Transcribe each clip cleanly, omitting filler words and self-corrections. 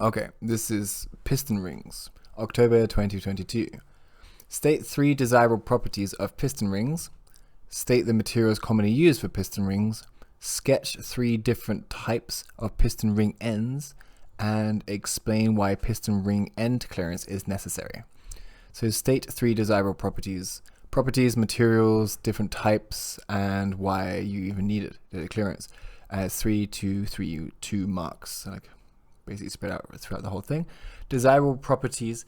Okay, this is piston rings, October 2022. State 3 desirable properties of piston rings. State the materials commonly used for piston rings. Sketch 3 different types of piston ring ends. And explain why piston ring end clearance is necessary. So state 3 desirable properties. Properties, materials, different types, and why you even need it, the clearance. 3, 2, 3, 2 marks, like basically spread out throughout the whole thing. Desirable properties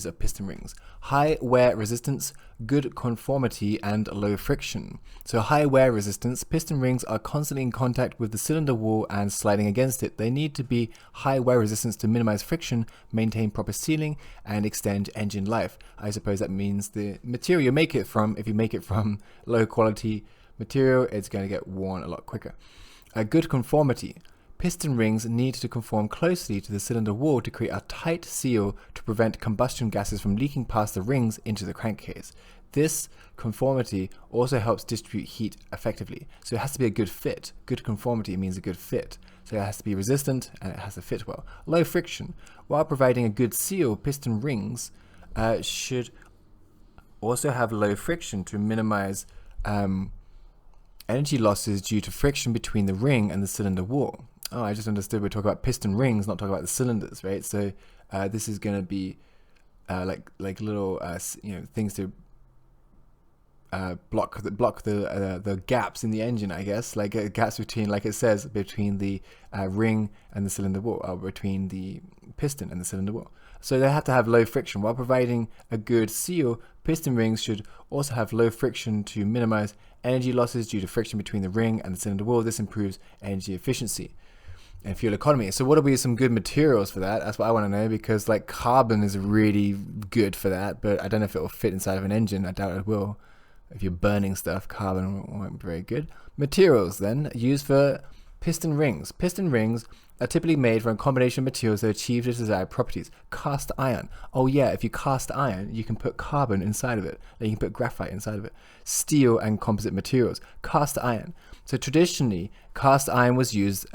of piston rings: high wear resistance, good conformity, and low friction. So high wear resistance, piston rings are constantly in contact with the cylinder wall and sliding against it. They need to be high wear resistance to minimize friction, maintain proper sealing, and extend engine life. I suppose that means the material you make it from, if you make it from low quality material, it's going to get worn a lot quicker. A good conformity. Piston rings need to conform closely to the cylinder wall to create a tight seal to prevent combustion gases from leaking past the rings into the crankcase. This conformity also helps distribute heat effectively. So it has to be a good fit. Good conformity means a good fit. So it has to be resistant and it has to fit well. Low friction. While providing a good seal, piston rings should also have low friction to minimize energy losses due to friction between the ring and the cylinder wall. Oh, I just understood we're talking about piston rings, not talking about the cylinders, right? So this is going to be like little things to block the gaps in the engine, I guess, like gaps between, like it says, between the ring and the cylinder wall, or between the piston and the cylinder wall. So they have to have low friction. While providing a good seal, piston rings should also have low friction to minimize energy losses due to friction between the ring and the cylinder wall. This improves energy efficiency and fuel economy. So what will be some good materials for that? That's what I want to know, because like carbon is really good for that, but I don't know if it will fit inside of an engine. I doubt it will. If you're burning stuff, carbon won't be very good. Materials then used for piston rings. Piston rings are typically made from a combination of materials that achieve the desired properties. Cast iron. Oh yeah, if you cast iron, you can put carbon inside of it. Then you can put graphite inside of it. Steel and composite materials. Cast iron. So traditionally, cast iron was used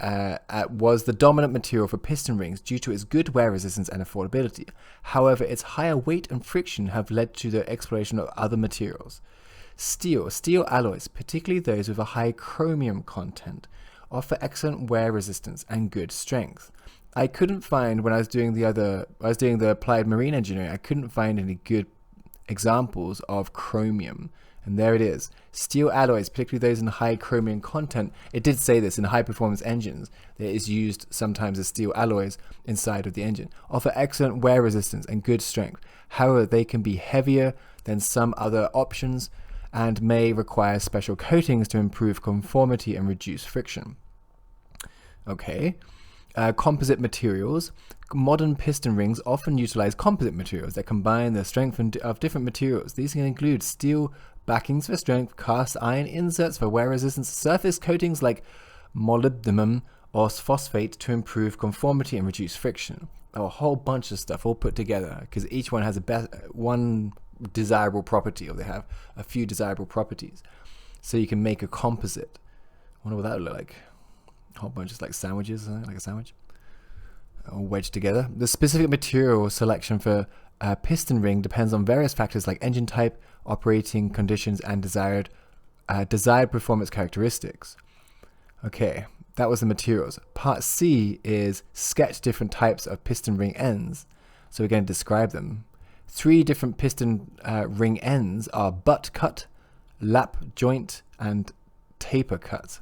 was the dominant material for piston rings due to its good wear resistance and affordability. However, its higher weight and friction have led to the exploration of other materials. Steel alloys, particularly those with a high chromium content, offer excellent wear resistance and good strength. I couldn't find, when I was doing the applied marine engineering, I couldn't find any good examples of chromium. And there it is. Steel alloys, particularly those in high chromium content, it did say this in high performance engines, that is used sometimes as steel alloys inside of the engine, offer excellent wear resistance and good strength. However, they can be heavier than some other options and may require special coatings to improve conformity and reduce friction. Okay. Composite materials. Modern piston rings often utilize composite materials that combine the strength of different materials. These can include steel backings for strength, cast iron inserts for wear resistance, surface coatings like molybdenum or phosphate to improve conformity and reduce friction. A whole bunch of stuff all put together, because each one has one desirable property, or they have a few desirable properties. So you can make a composite. I wonder what that would look like. A whole bunch of like sandwiches, like a sandwich, all wedged together. The specific material selection for a piston ring depends on various factors like engine type, operating conditions, and desired performance characteristics. Okay, that was the materials. Part C is sketch different types of piston ring ends. So we're going to describe them. 3 different piston ring ends are butt cut, lap joint, and taper cut.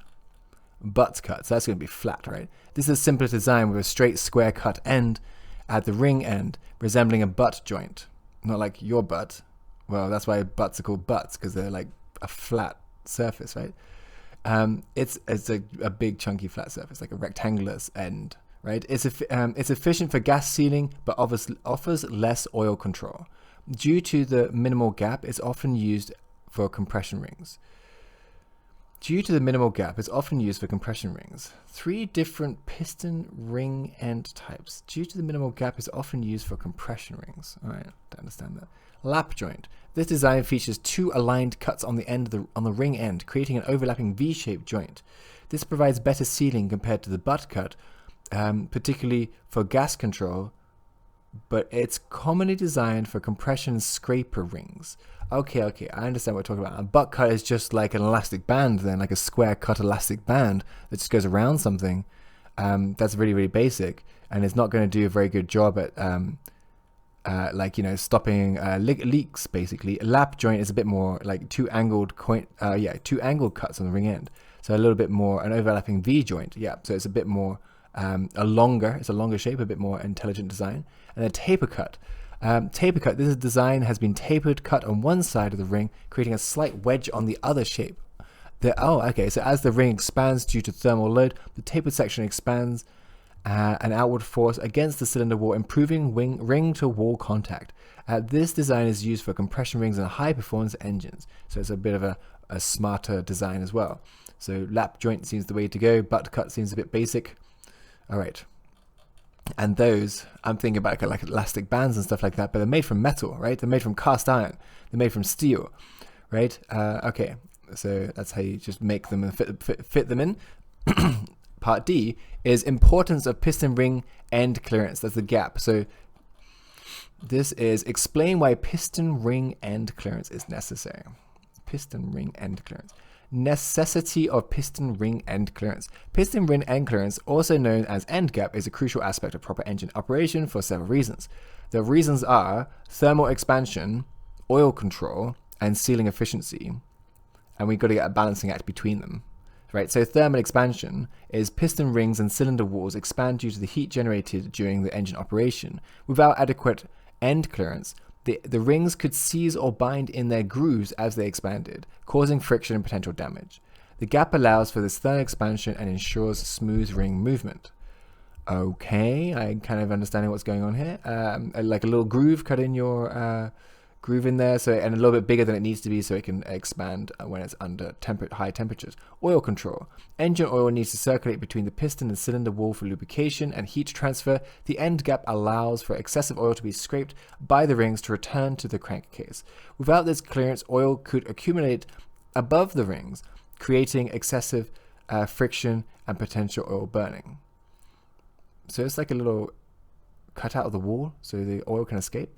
Butt cut, so that's going to be flat, right? This is a simpler design with a straight square cut end at the ring end, resembling a butt joint. Not like your butt. Well, that's why butts are called butts, because they're like a flat surface, right? It's a big chunky flat surface, like a rectangular end. Right? It's efficient for gas sealing, but offers less oil control. Due to the minimal gap, it's often used for compression rings. 3 different piston ring end types. Due to the minimal gap, it's often used for compression rings. All right, I understand that. Lap joint. This design features 2 aligned cuts on the ring end, creating an overlapping V-shaped joint. This provides better sealing compared to the butt cut, particularly for gas control, but it's commonly designed for compression scraper rings. Okay, I understand what we're talking about. A butt cut is just like an elastic band then, like a square cut elastic band that just goes around something. That's really, really basic, and it's not going to do a very good job at stopping leaks, basically. A lap joint is a bit more like two angled cuts on the ring end. So a little bit more, an overlapping V joint, so it's a bit more, it's a longer shape, a bit more intelligent design. And a taper cut. This design has been tapered cut on one side of the ring, creating a slight wedge on the other shape. So as the ring expands due to thermal load, the tapered section expands an outward force against the cylinder wall, improving ring-to-wall contact. This design is used for compression rings and high-performance engines, so it's a bit of a smarter design as well. So lap joint seems the way to go, butt cut seems a bit basic. All right. And those, I'm thinking about like elastic bands and stuff like that, but they're made from metal, right? They're made from cast iron. They're made from steel, right? Okay, so that's how you just make them and fit them in. Part D is importance of piston ring end clearance. That's the gap. So this is explain why piston ring end clearance is necessary. Piston ring end clearance. Necessity of piston ring end clearance. Piston ring end clearance, also known as end gap, is a crucial aspect of proper engine operation for several reasons. The reasons are thermal expansion, oil control, and sealing efficiency. And we've got to get a balancing act between them. Right, so thermal expansion is piston rings and cylinder walls expand due to the heat generated during the engine operation. Without adequate end clearance, the rings could seize or bind in their grooves as they expanded, causing friction and potential damage. The gap allows for this thermal expansion and ensures smooth ring movement. Okay, I'm kind of understanding what's going on here. Like a little groove cut in your groove in there, and a little bit bigger than it needs to be so it can expand when it's under high temperatures. Oil control. Engine oil needs to circulate between the piston and cylinder wall for lubrication and heat transfer. The end gap allows for excessive oil to be scraped by the rings to return to the crankcase. Without this clearance, oil could accumulate above the rings, creating excessive friction and potential oil burning. So it's like a little cutout of the wall so the oil can escape.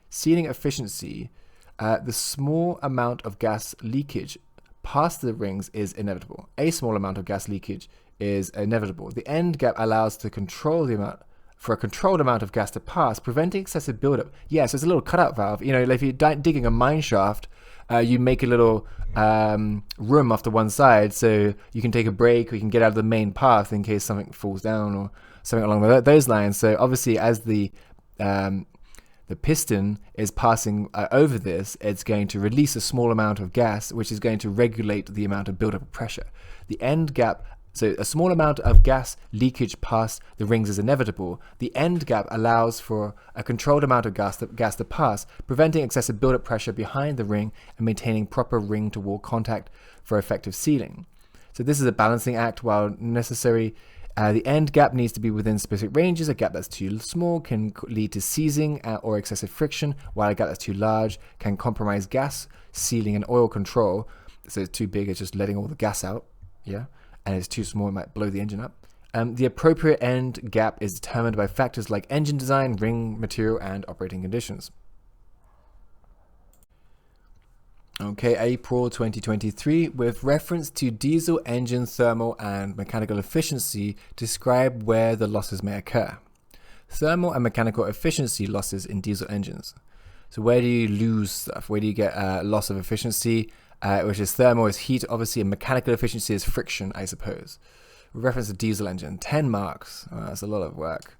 Sealing efficiency, the small amount of gas leakage past the rings is inevitable. A small amount of gas leakage is inevitable. The end gap allows to control the amount for a controlled amount of gas to pass, preventing excessive buildup. Yes, it's a little cutout valve. You know, if you're digging a mine shaft, you make a little room off to one side so you can take a break or you can get out of the main path in case something falls down or something along those lines. So obviously, as the piston is passing over this, it's going to release a small amount of gas, which is going to regulate the amount of buildup of pressure. The end gap, so a small amount of gas leakage past the rings is inevitable. The end gap allows for a controlled amount of gas to pass, preventing excessive buildup pressure behind the ring and maintaining proper ring-to-wall contact for effective sealing. So this is a balancing act. While necessary, the end gap needs to be within specific ranges. A gap that's too small can lead to seizing or excessive friction, while a gap that's too large can compromise gas, sealing, and oil control. So it's too big, it's just letting all the gas out, and it's too small, it might blow the engine up. The appropriate end gap is determined by factors like engine design, ring material, and operating conditions. Okay, April 2023, with reference to diesel engine thermal and mechanical efficiency, describe where the losses may occur. Thermal and mechanical efficiency losses in diesel engines. So where do you lose stuff? Where do you get loss of efficiency, which is thermal is heat, obviously, and mechanical efficiency is friction, I suppose. With reference to diesel engine, 10 marks. That's a lot of work.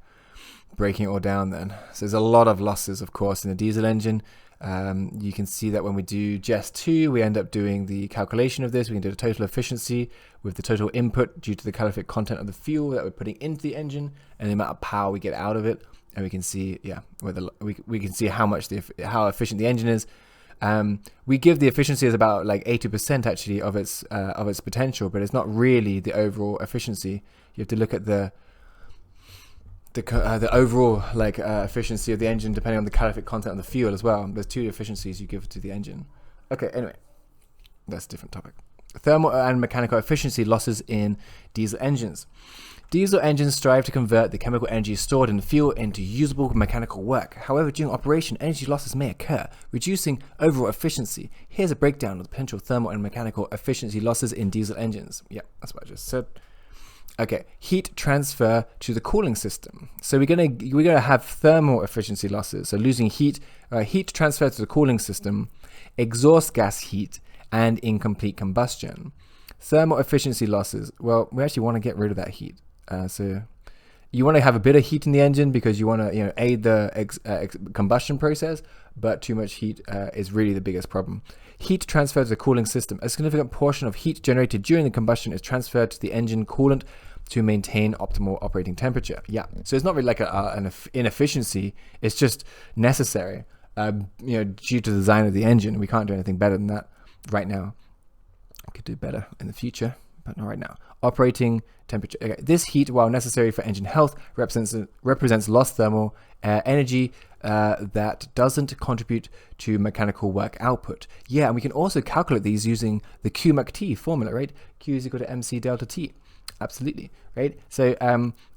Breaking it all down then. So there's a lot of losses, of course, in the diesel engine. You can see that when we do JEST 2, we end up doing the calculation of this. We can do the total efficiency with the total input due to the calorific content of the fuel that we're putting into the engine and the amount of power we get out of it. And we can see, we can see how efficient the engine is. We give the efficiency as about like 80% actually of its potential, but it's not really the overall efficiency. You have to look at the overall efficiency of the engine depending on the calorific content of the fuel as well. There's two efficiencies you give to the engine. Okay, anyway, that's a different topic. Thermal and mechanical efficiency losses in diesel engines. Diesel engines strive to convert the chemical energy stored in the fuel into usable mechanical work. However, during operation, energy losses may occur, reducing overall efficiency. Here's a breakdown of the potential thermal and mechanical efficiency losses in diesel engines. Yeah, that's what I just said. Okay, heat transfer to the cooling system. So we're gonna have thermal efficiency losses. So losing heat, heat transfer to the cooling system, exhaust gas heat, and incomplete combustion. Thermal efficiency losses. Well, we actually want to get rid of that heat. So you want to have a bit of heat in the engine because you want to aid the combustion process, but too much heat is really the biggest problem. Heat transfer to the cooling system. A significant portion of heat generated during the combustion is transferred to the engine coolant to maintain optimal operating temperature. Yeah, so it's not really like an inefficiency. It's just necessary. Due to the design of the engine, we can't do anything better than that right now. We could do better in the future, but not right now. Operating temperature. Okay. This heat, while necessary for engine health, represents lost thermal energy that doesn't contribute to mechanical work output. Yeah, and we can also calculate these using the Q mac T formula, right? Q is equal to MC delta T. Absolutely, right? So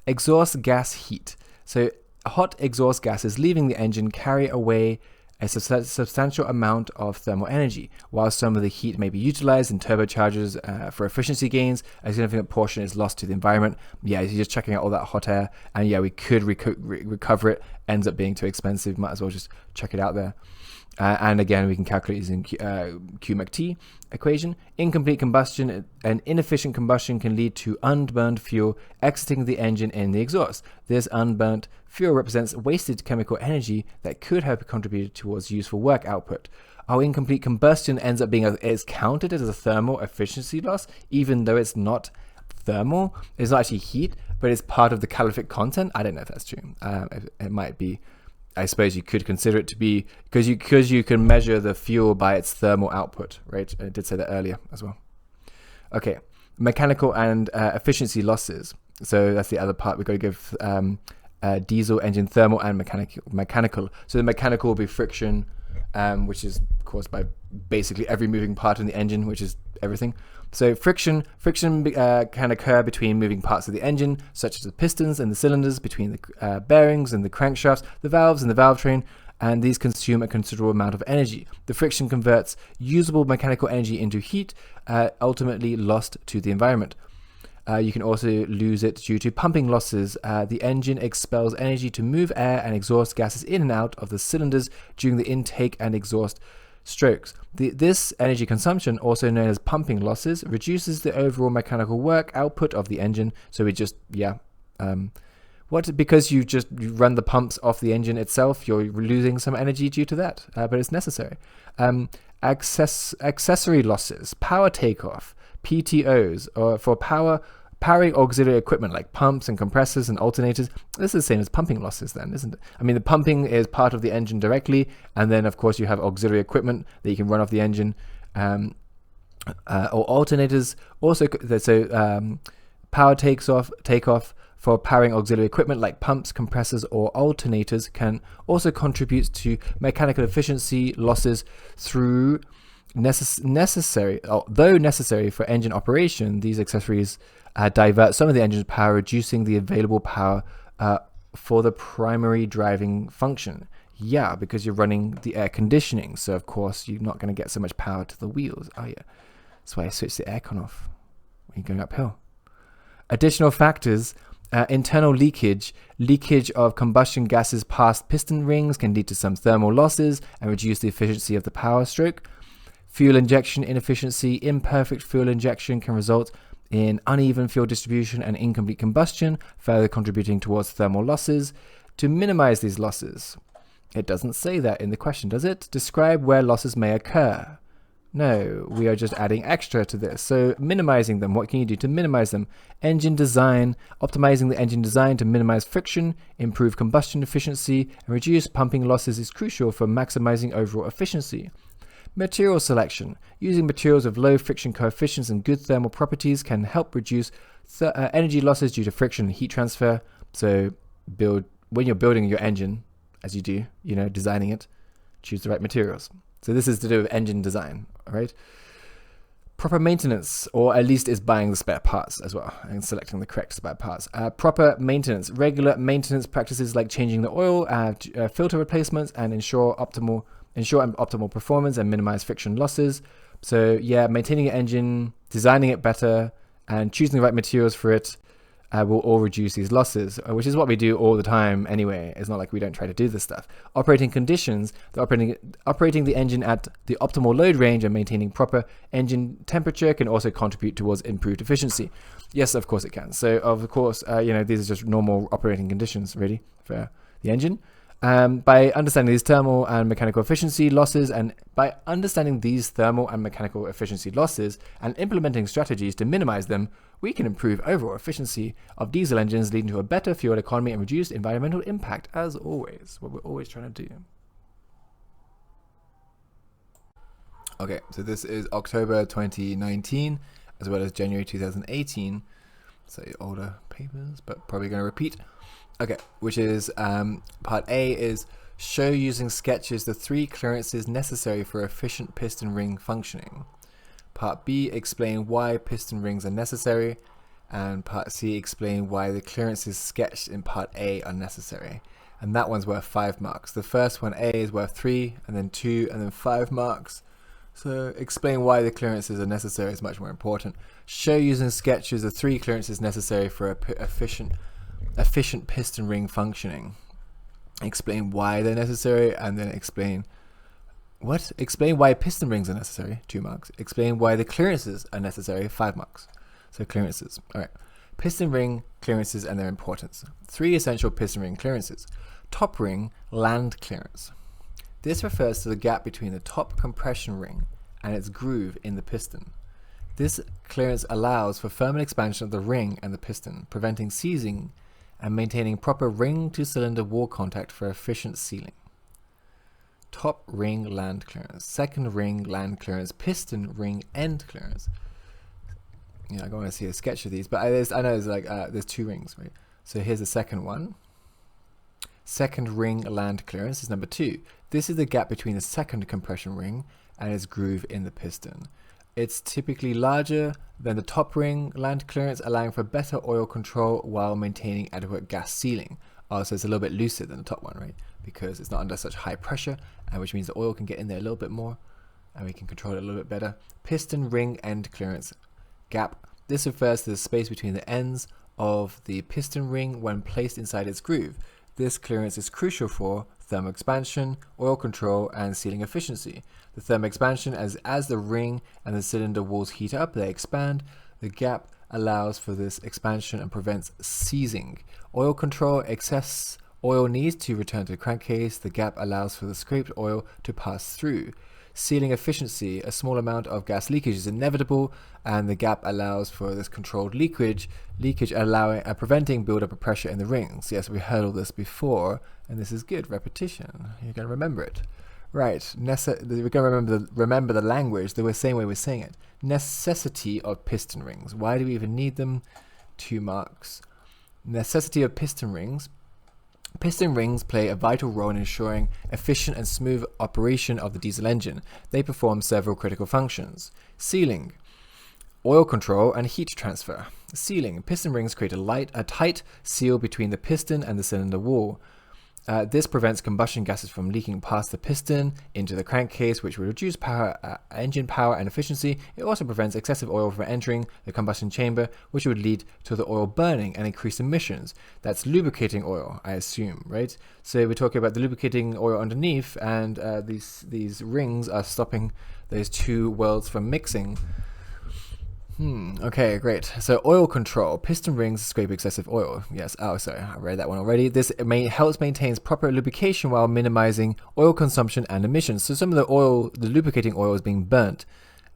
exhaust gas heat. So hot exhaust gases leaving the engine carry away a substantial amount of thermal energy. While some of the heat may be utilized in turbochargers for efficiency gains, a significant portion is lost to the environment. Yeah, you're just checking out all that hot air, and yeah, we could recover it. Ends up being too expensive. Might as well just check it out there. And again, we can calculate using Q mac T equation. Incomplete combustion and inefficient combustion can lead to unburned fuel exiting the engine in the exhaust. This unburnt fuel represents wasted chemical energy that could have contributed towards useful work output. Our incomplete combustion ends up being is counted as a thermal efficiency loss, even though it's not thermal. It's not actually heat, but it's part of the calorific content. I don't know if that's true. It might be. I suppose you could consider it to be because you can measure the fuel by its thermal output, right? I did say that earlier as well. Okay, mechanical and efficiency losses. So that's the other part. We've got to give diesel engine thermal and mechanical. So the mechanical will be friction, which is caused by basically every moving part in the engine, which is everything. So friction can occur between moving parts of the engine, such as the pistons and the cylinders, between the bearings and the crankshafts, the valves and the valve train, and these consume a considerable amount of energy. The friction converts usable mechanical energy into heat, ultimately lost to the environment. You can also lose it due to pumping losses. The engine expels energy to move air and exhaust gases in and out of the cylinders during the intake and exhaust strokes. This energy consumption, also known as pumping losses, reduces the overall mechanical work output of the engine. So we just, because you run the pumps off the engine itself, you're losing some energy due to that, but it's necessary. Accessory losses, power takeoff, PTOs, or for powering auxiliary equipment like pumps and compressors and alternators. This is the same as pumping losses then, isn't it? I mean, the pumping is part of the engine directly, and then of course you have auxiliary equipment that you can run off the engine, or alternators. Also, so power takeoff for powering auxiliary equipment like pumps, compressors, or alternators can also contribute to mechanical efficiency losses through though necessary for engine operation. These accessories divert some of the engine's power, reducing the available power for the primary driving function. Yeah, because you're running the air conditioning, so of course you're not going to get so much power to the wheels, are you? That's why I switched the aircon off when you're going uphill. Additional factors: internal leakage of combustion gases past piston rings can lead to some thermal losses and reduce the efficiency of the power stroke. Fuel injection inefficiency: imperfect fuel injection can result in uneven fuel distribution and incomplete combustion, further contributing towards thermal losses. To minimize these losses, it doesn't say that in the question, does it? Describe where losses may occur. No, we are just adding extra to this. So minimizing them, what can you do to minimize them? Engine design: optimizing the engine design to minimize friction, improve combustion efficiency, and reduce pumping losses is crucial for maximizing overall efficiency. Material selection: using materials with low friction coefficients and good thermal properties can help reduce energy losses due to friction and heat transfer. So when you're building your engine, as you do, designing it, choose the right materials. So this is to do with engine design, all right? Proper maintenance, or at least is buying the spare parts as well and selecting the correct spare parts. Proper maintenance, regular maintenance practices like changing the oil, filter replacements, and ensure optimal performance and minimize friction losses. So yeah, maintaining your engine, designing it better, and choosing the right materials for it will all reduce these losses, which is what we do all the time anyway. It's not like we don't try to do this stuff. Operating conditions, operating the engine at the optimal load range and maintaining proper engine temperature can also contribute towards improved efficiency. Yes, of course it can. So of course, these are just normal operating conditions really for the engine. By understanding these thermal and mechanical efficiency losses and implementing strategies to minimize them, we can improve overall efficiency of diesel engines, leading to a better fuel economy and reduced environmental impact, as always, what we're always trying to do. Okay, so this is October 2019, as well as January 2018. So older papers, but probably going to repeat. Okay, which is part A is show using sketches the 3 clearances necessary for efficient piston ring functioning. Part B, explain why piston rings are necessary. And part C, explain why the clearances sketched in part A are necessary. And that one's worth 5 marks. The first one, A, is worth 3, and then 2, and then 5 marks. So explain why the clearances are necessary is much more important. Show using sketches the 3 clearances necessary for efficient piston ring functioning. Explain why they're necessary, and then explain why piston rings are necessary, 2 marks. Explain why the clearances are necessary, 5 marks. So clearances. All right. Piston ring clearances and their importance. 3 essential piston ring clearances. Top ring land clearance. This refers to the gap between the top compression ring and its groove in the piston. This clearance allows for thermal expansion of the ring and the piston, preventing seizing and maintaining proper ring to cylinder wall contact for efficient sealing. Top ring land clearance, second ring land clearance, piston ring end clearance. Yeah, I want to see a sketch of these, but I know there's 2 rings, right? So here's the second one. Second ring land clearance is number 2. This is the gap between the second compression ring and its groove in the piston. It's typically larger than the top ring land clearance, allowing for better oil control while maintaining adequate gas sealing. Also, it's a little bit looser than the top one, right? Because it's not under such high pressure, which means the oil can get in there a little bit more, and we can control it a little bit better. Piston ring end clearance gap. This refers to the space between the ends of the piston ring when placed inside its groove. This clearance is crucial for thermal expansion, oil control, and sealing efficiency. The thermal expansion, as the ring and the cylinder walls heat up, they expand. The gap allows for this expansion and prevents seizing. Oil control, excess oil needs to return to the crankcase. The gap allows for the scraped oil to pass through. Sealing efficiency, a small amount of gas leakage is inevitable, and the gap allows for this controlled leakage allowing preventing buildup of pressure in the rings. Yes, we heard all this before, and this is good repetition. You're going to remember it. Right, we're going to remember the language the same way we're saying it. Necessity of piston rings. Why do we even need them? 2 marks. Necessity of piston rings. Piston rings play a vital role in ensuring efficient and smooth operation of the diesel engine. They perform several critical functions. Sealing, oil control, and heat transfer. Sealing. Piston rings create a tight seal between the piston and the cylinder wall. This prevents combustion gases from leaking past the piston into the crankcase, which will reduce engine power and efficiency. It also prevents excessive oil from entering the combustion chamber, which would lead to the oil burning and increase emissions. That's lubricating oil, I assume, right? So we're talking about the lubricating oil underneath, and these rings are stopping those 2 worlds from mixing. Okay, great. So oil control. Piston rings scrape excessive oil. Yes. Oh, sorry. I read that one already. This helps maintain proper lubrication while minimizing oil consumption and emissions. So some of the lubricating oil is being burnt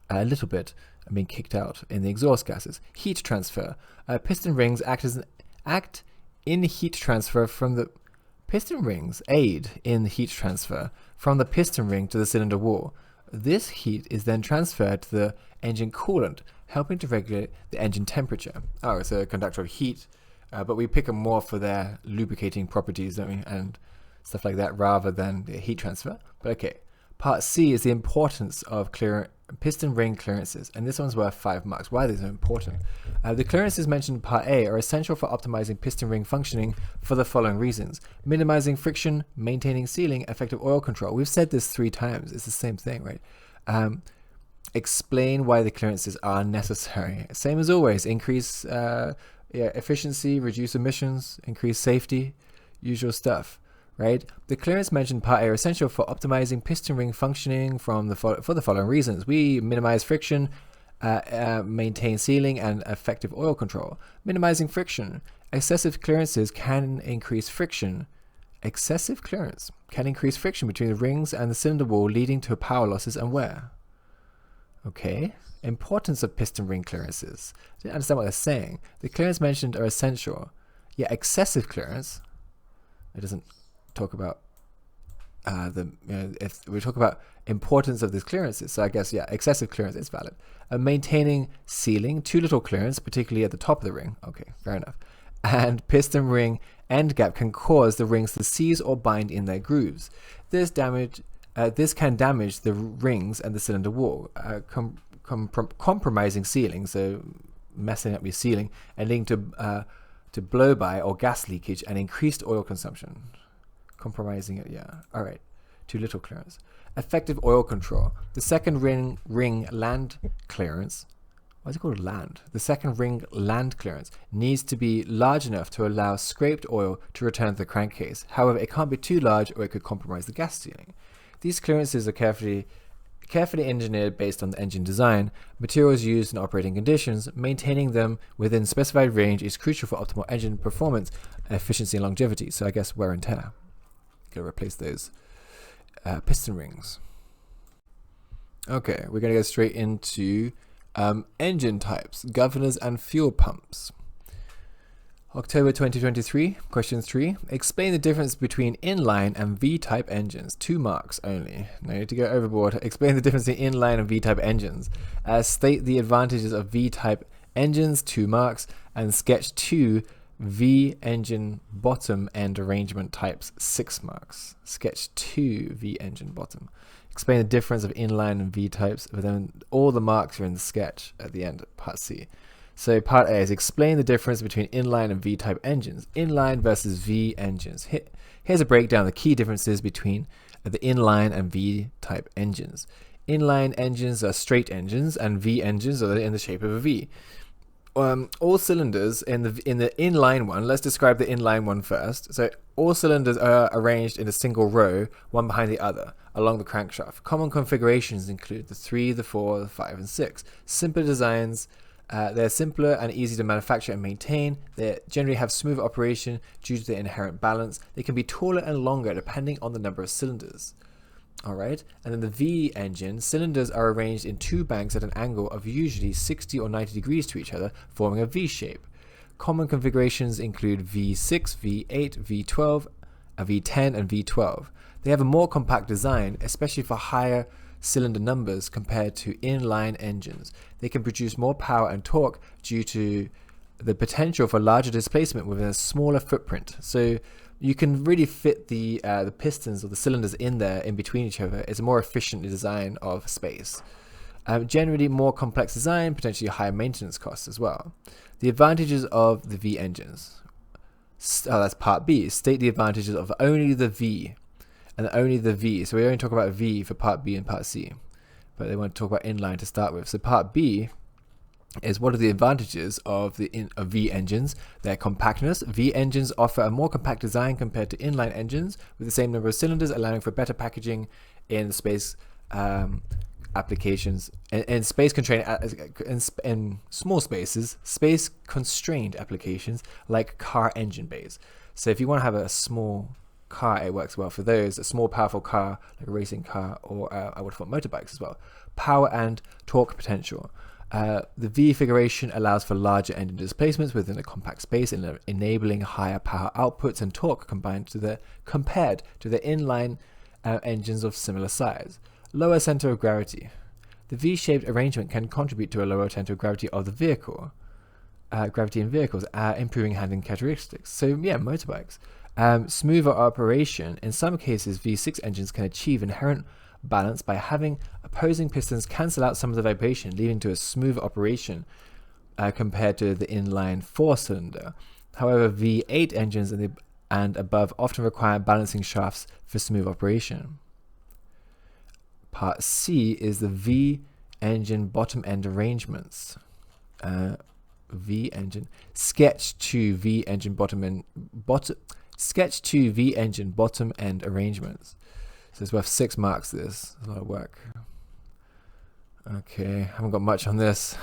a little bit and being kicked out in the exhaust gases. Heat transfer. Piston rings aid in heat transfer from the piston ring to the cylinder wall. This heat is then transferred to the engine coolant, helping to regulate the engine temperature. Oh, it's a conductor of heat, but we pick them more for their lubricating properties, don't we, and stuff like that, rather than the heat transfer. But okay. Part C is the importance of piston ring clearances, and this one's worth 5 marks. Why are these so important? The clearances mentioned in Part A are essential for optimizing piston ring functioning for the following reasons: minimizing friction, maintaining sealing, effective oil control. We've said this 3 times. It's the same thing, right? Explain why the clearances are necessary. Same as always: increase efficiency, reduce emissions, increase safety, usual stuff. Right? The clearance mentioned Part A are essential for optimizing piston ring functioning for the following reasons. We minimize friction, maintain sealing, and effective oil control. Minimizing friction. Excessive clearances can increase friction. Excessive clearance can increase friction between the rings and the cylinder wall, leading to power losses and wear. Okay. Importance of piston ring clearances. I didn't understand what they're saying. The clearance mentioned are essential. Yeah, excessive clearance. It doesn't talk about if we talk about importance of these clearances, so I guess excessive clearance is valid. Maintaining sealing, too little clearance, particularly at the top of the ring. Okay, fair enough. And piston ring end gap can cause the rings to seize or bind in their grooves. This can damage the rings and the cylinder wall, compromising sealing, so messing up your sealing, and leading to blow by or gas leakage and increased oil consumption. Compromising it, yeah. All right. Too little clearance. Effective oil control. The second ring land clearance. Why is it called land? The second ring land clearance needs to be large enough to allow scraped oil to return to the crankcase. However, it can't be too large or it could compromise the gas sealing. These clearances are carefully engineered based on the engine design, materials used, and operating conditions. Maintaining them within specified range is crucial for optimal engine performance, efficiency, and longevity. So I guess wear and tear. Gotta replace those piston rings. Okay, we're gonna go straight into engine types, governors, and fuel pumps. October 2023, question 3. Explain the difference between inline and V-type engines. 2 marks only. No need to go overboard. Explain the difference between inline and V-type engines. State the advantages of V-type engines. 2 marks. And sketch 2 V engine bottom end arrangement types. 6 marks. Sketch 2 V engine bottom. Explain the difference of inline and V types, but then all the marks are in the sketch at the end of part C. So part A is explain the difference between inline and V-type engines. Inline versus V engines. Here's a breakdown of the key differences between the inline and V-type engines. Inline engines are straight engines, and V engines are in the shape of a V. All cylinders in the inline one, let's describe the inline one first. So all cylinders are arranged in a single row, one behind the other, along the crankshaft. Common configurations include the 3, the 4, the 5, and 6. Simpler designs. They're simpler and easy to manufacture and maintain. They generally have smooth operation due to their inherent balance. They can be taller and longer depending on the number of cylinders. Alright, and then the V engine, cylinders are arranged in 2 banks at an angle of usually 60 or 90 degrees to each other, forming a V shape. Common configurations include V6, V8, V12, V10, and V12. They have a more compact design, especially for higher cylinder numbers compared to inline engines. They can produce more power and torque due to the potential for larger displacement within a smaller footprint. So you can really fit the pistons or the cylinders in there in between each other. It's a more efficient design of space. Generally more complex design, potentially higher maintenance costs as well. The advantages of the V engines. That's part B. State the advantages of only the V. And only the V. So we only talk about V for part B and part C. But they want to talk about inline to start with. So part B is what are the advantages of V engines. Their compactness. V engines offer a more compact design compared to inline engines with the same number of cylinders, allowing for better packaging in space applications. In space constrained in small spaces, space constrained applications like car engine bays. So if you want to have a small car, it works well for those. A small powerful car like a racing car, or I would have thought motorbikes as well. Power and torque potential. The V configuration allows for larger engine displacements within a compact space, enabling higher power outputs and torque compared to the inline engines of similar size. Lower center of gravity. The V-shaped arrangement can contribute to a lower center of gravity of the vehicle. Gravity in vehicles, improving handling characteristics. So yeah, motorbikes. Smoother operation. In some cases, V6 engines can achieve inherent balance by having opposing pistons cancel out some of the vibration, leading to a smooth operation compared to the inline 4-cylinder. However, V8 engines and above often require balancing shafts for smooth operation. Part C is the V engine bottom end arrangements. V engine sketch 2 V engine bottom end arrangements. So it's worth 6 marks. This is a lot of work. Okay, haven't got much on this.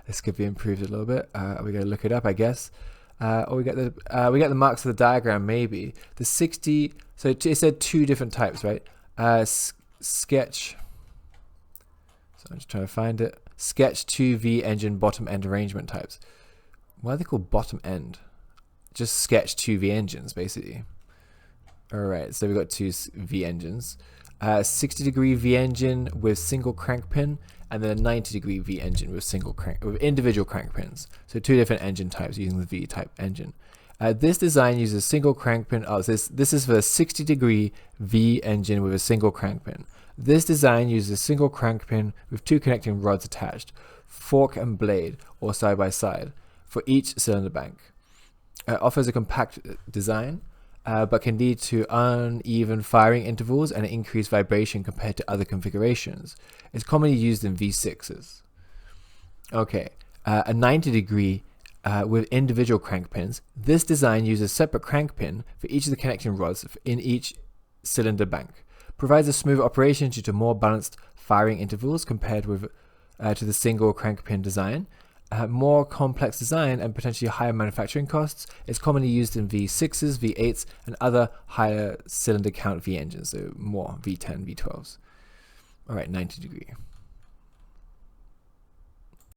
This could be improved a little bit. We're gonna look it up, I guess. Or we get the marks of the diagram, maybe. The 60. So it said 2 different types, right? Sketch. So I'm just trying to find it. Sketch 2 V engine bottom end arrangement types. Why are they called bottom end? Just sketch 2 V engines, basically. All right, so we've got 2 V engines. 60-degree V engine with single crank pin, and then a 90-degree V engine with individual crank pins. So 2 different engine types using the V type engine. This design uses single crank pin. Oh, this is for a 60-degree V engine with a single crank pin. This design uses a single crank pin with 2 connecting rods attached, fork and blade, or side by side, for each cylinder bank. Offers a compact design, but can lead to uneven firing intervals and increased vibration compared to other configurations. It's commonly used in V6s. Okay, a 90-degree with individual crank pins. This design uses separate crank pin for each of the connecting rods in each cylinder bank. Provides a smooth operation due to more balanced firing intervals compared with to the single crank pin design. More complex design and potentially higher manufacturing costs. It's commonly used in V6s, V8s, and other higher cylinder count V engines, so more V10, V12s. All right, 90-degree.